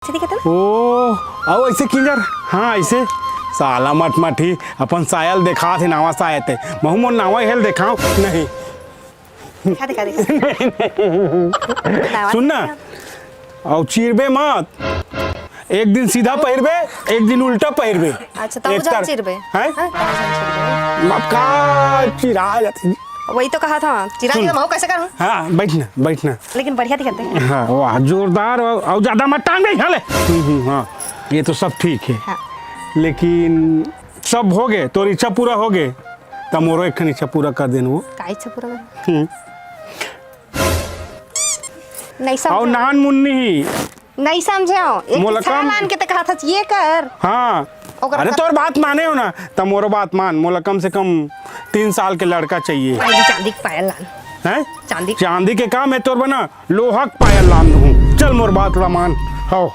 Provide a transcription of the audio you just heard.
ओ आओ ऐसे किंजर हाँ ऐसे साला मट मठी अपन सायल देखा थे नावा साये थे महू मोन नावा हेल दिखाओ नहीं दिखा दिखा दिखा सुन ना और चिरबे मत एक दिन सीधा पहिरबे एक दिन उल्टा पहिरबे अच्छा तब जा चिरबे हैं मत का चिरा जाती वही तो कहा था चिरा के मैं कैसे करूं हाँ बैठना बैठना लेकिन बढ़िया दिखाते हैं हाँ वाह जोरदार और ज्यादा मत टांग दे हाँ हाँ ये तो सब ठीक है हाँ। लेकिन सब हो गए तो इच्छा पूरा हो गए तब मोरो एक इच्छा पूरा कर देना वो का इच्छा पूरा कर नहीं और समझ नान मुन्नी नहीं समझो एक मोलकम- मान के तो कहा था ये कर हाँ ओकरा अरे कर- तोर बात माने हो ना तब मोरो बात मान मोला कम से कम 3 साल के लड़का चाहिए पहले चांदी की पायल लान हैं चांदी चांदी के काम है तोर बना लोहा का पायल लान दूँ चल मोर बात ला मान हो